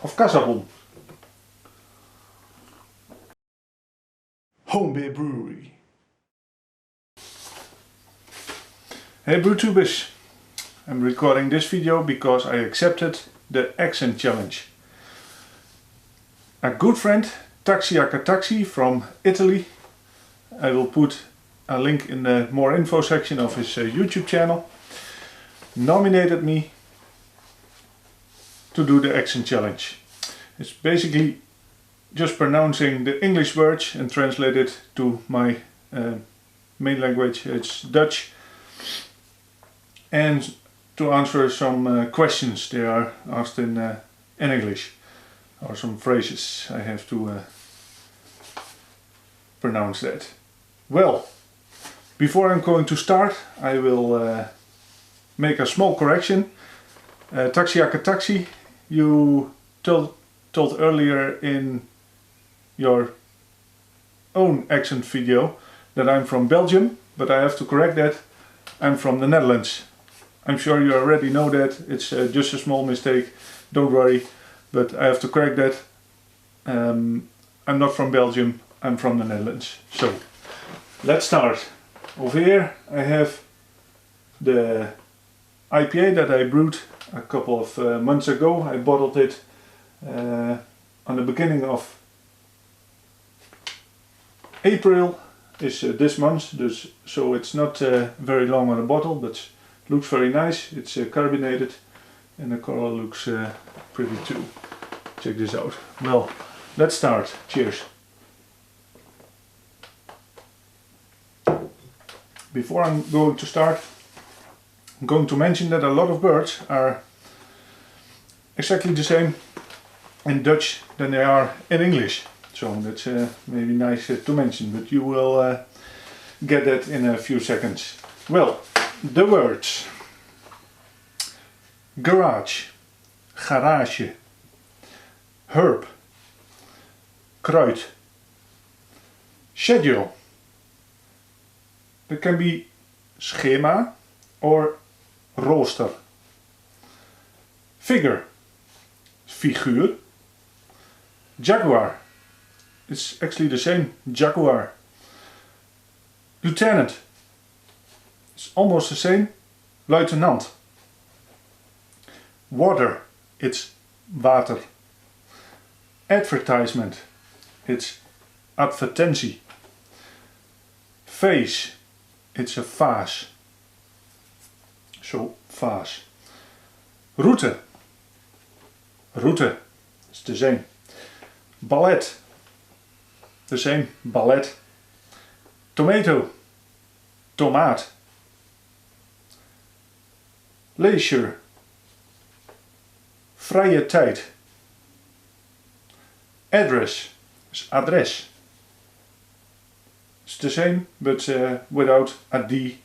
of kassabon. Homebeerbrewery. Hey BrewTubers, I'm recording this video because I accepted the accent challenge. A good friend, Taxi from Italy, I will put a link in the more info section of his YouTube channel, nominated me to do the accent challenge. It's basically just pronouncing the English words and translate it to my main language, it's Dutch, and to answer some questions they are asked in English, or some phrases I have to pronounce that. Well, before I'm going to start, I will make a small correction. Taxi, you told earlier in your own accent video that I'm from Belgium, but I have to correct that. I'm from the Netherlands. I'm sure you already know that, it's just a small mistake, don't worry, but I have to correct that. I'm not from Belgium, I'm from the Netherlands. So, let's start. Over here I have the IPA that I brewed a couple of months ago. I bottled it on the beginning of April, is this month, so it's not very long on the bottle, but looks very nice. It's carbonated and the color looks pretty too. Check this out. Well, let's start. Cheers. Before I'm going to start, I'm going to mention that a lot of words are exactly the same in Dutch than they are in English. So that's maybe nice to mention, but you will get that in a few seconds. Well, the words. Garage, garage. Herb, kruid. Schedule. That can be schema or rooster. Figure, figuur. Jaguar, it's actually the same, Jaguar. Lieutenant, it's almost the same, luitenant. Water, it's water. Advertisement, it's advertentie. Vase, it's a vase. So, vase. Route, route, it's the same. Ballet, the same, ballet. Tomato, tomaat. Leisure, vrije tijd. Address is adres. It's the same, but without a D,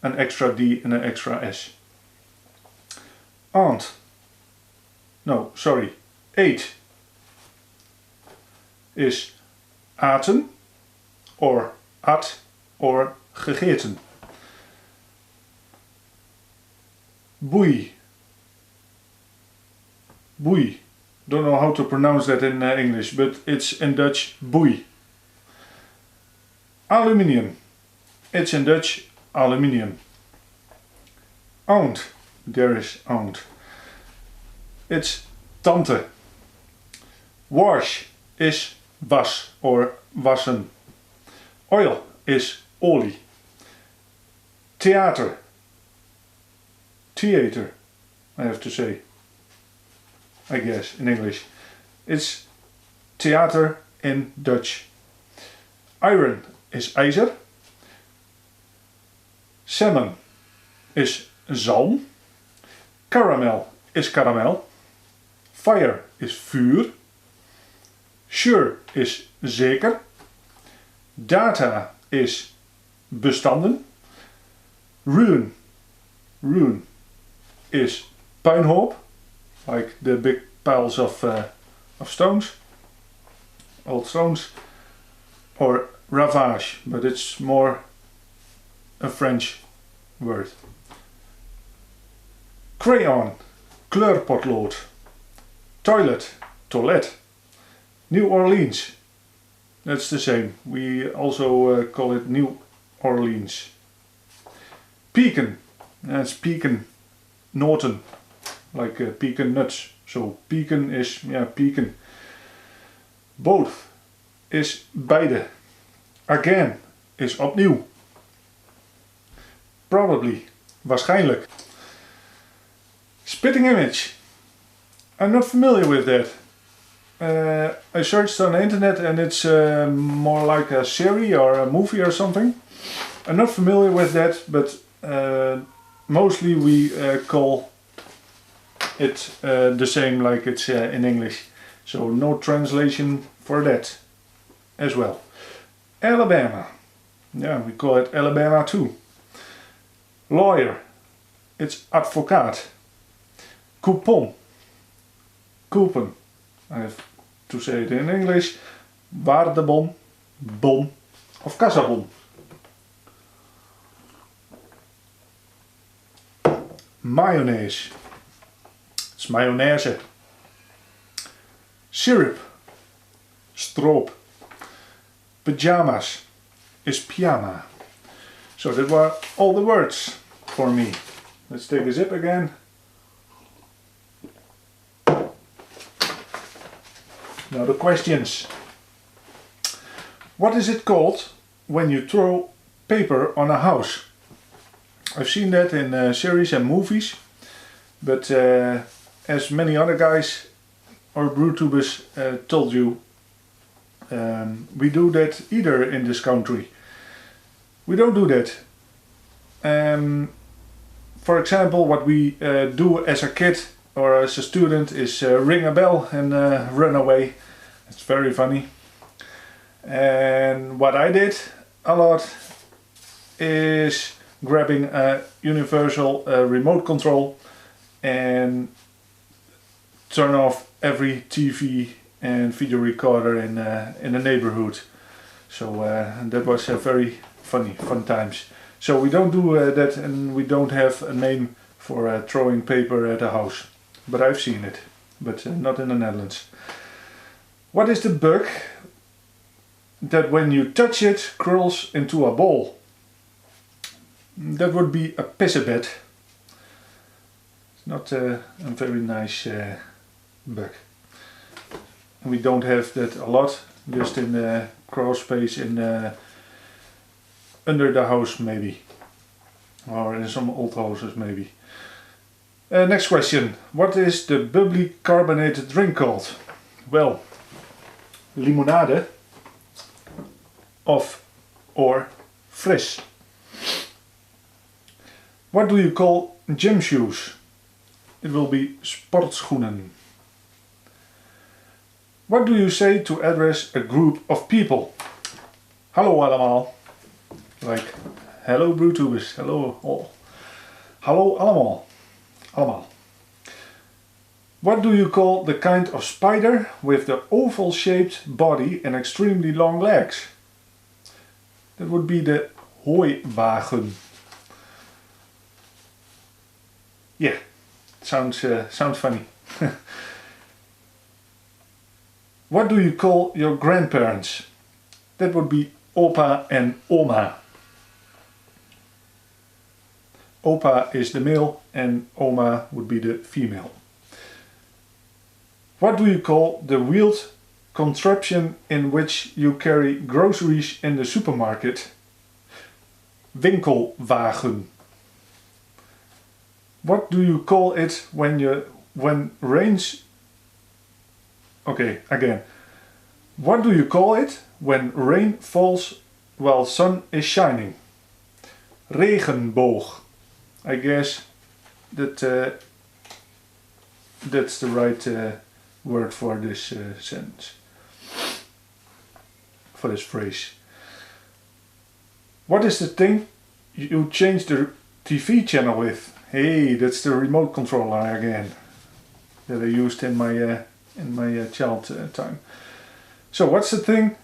an extra D and an extra S. Aunt, no, sorry, eat is aten or at or gegeten. Buoy, buoy, don't know how to pronounce that in English, but it's in Dutch buoy. Aluminium, it's in Dutch aluminium. Aunt, there is aunt. It's tante. Wash is was or wassen. Oil is olie. Theater, theater, I have to say, I guess in English. It's theater in Dutch. Iron is ijzer. Salmon is zalm. Caramel is karamel. Fire is vuur. Sure is zeker. Data is bestanden. Ruin is puinhoop, like the big piles of stones, old stones. Or ravage, but it's more a French word. Crayon, kleurpotlood. Toilet, toilet. New Orleans, that's the same. We also call it New Orleans. Pecan, that's pecan, noten, like pecan nuts. So pecan is, yeah, pecan. Both is beide. Again is opnieuw. Probably, waarschijnlijk. Spitting image. I'm not familiar with that. I searched on the internet and it's more like a series or a movie or something. I'm not familiar with that, but mostly we call it the same like it's in English. So no translation for that as well. Alabama. Yeah, we call it Alabama too. Lawyer. It's advocaat. Coupon. Coupon. I have to say it in English. Waardebon, bon of kassabon. Mayonaise. It's mayonaise. Syrup. Stroop. Pyjamas is pyjama. So that were all the words for me. Let's take a sip again. Now the questions. What is it called when you throw paper on a house? I've seen that in series and movies, but as many other guys or brewtubers told you, we do that either in this country. We don't do that. For example, what we do as a kid or as a student is ring a bell and run away. It's very funny. And what I did a lot is grabbing a universal remote control and turn off every TV and video recorder in the neighborhood. So that was very fun times. So we don't do that, and we don't have a name for throwing paper at a house. But I've seen it, but not in the Netherlands. What is the bug that when you touch it curls into a ball? That would be a pissabed. It's not a very nice bug. We don't have that a lot, just in the crawl space in under the house maybe, or in some old houses maybe. Next question. What is the bubbly carbonated drink called? Well, limonade or fris. What do you call gym shoes? It will be sportschoenen. What do you say to address a group of people? Hallo allemaal. Like, hello brewtubers, hello all. Hallo allemaal. Allemaal. What do you call the kind of spider with the oval shaped body and extremely long legs? That would be the hooiwagen. Yeah, sounds funny. What do you call your grandparents? That would be opa and oma. Opa is the male and oma would be the female. What do you call the wheeled contraption in which you carry groceries in the supermarket? Winkelwagen. What do you call it when rains? Okay, again. What do you call it when rain falls while sun is shining? Regenboog. I guess that that's the right word for this sentence, for this phrase. What is the thing you change the TV channel with? Hey, that's the remote controller again that I used in my child time. So what's the thing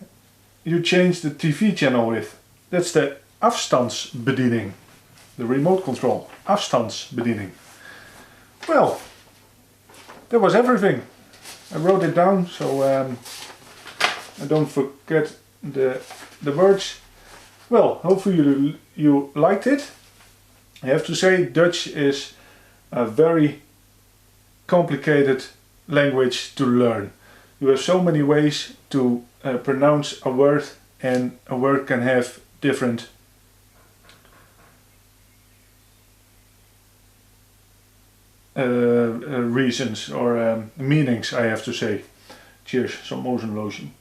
you change the TV channel with? That's the afstandsbediening. The remote control. Afstandsbediening. Well, that was everything. I wrote it down so I don't forget the words. Well, hopefully you liked it. I have to say, Dutch is a very complicated language to learn. You have so many ways to pronounce a word, and a word can have different reasons or meanings, I have to say. Cheers, some motion lotion.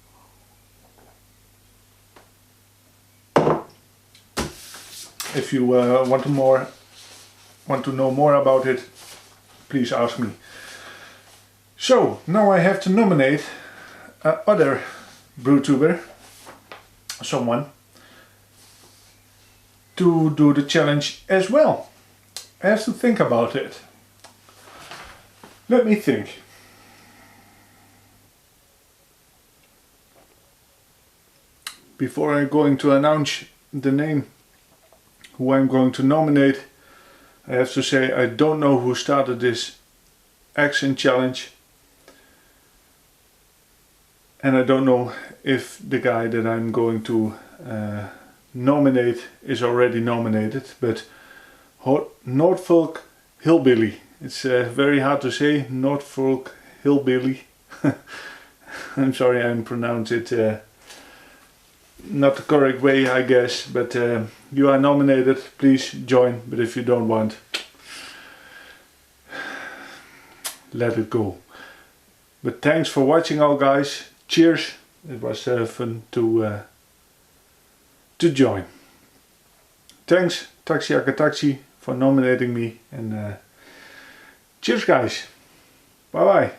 If you want to know more about it, please ask me. So now I have to nominate other brewtuber, someone, to do the challenge as well. I have to think about it. Let me think. Before I'm going to announce the name who I'm going to nominate, I have to say I don't know who started this accent challenge, and I don't know if the guy that I'm going to nominate is already nominated, but Norfolkhillbilly. It's very hard to say, Norfolkhillbilly. I'm sorry I pronounced it not the correct way, I guess, but you are nominated, please join, but if you don't want, let it go. But thanks for watching all guys, cheers, it was fun to join. Thanks Taxi for nominating me, and cheers guys, bye bye.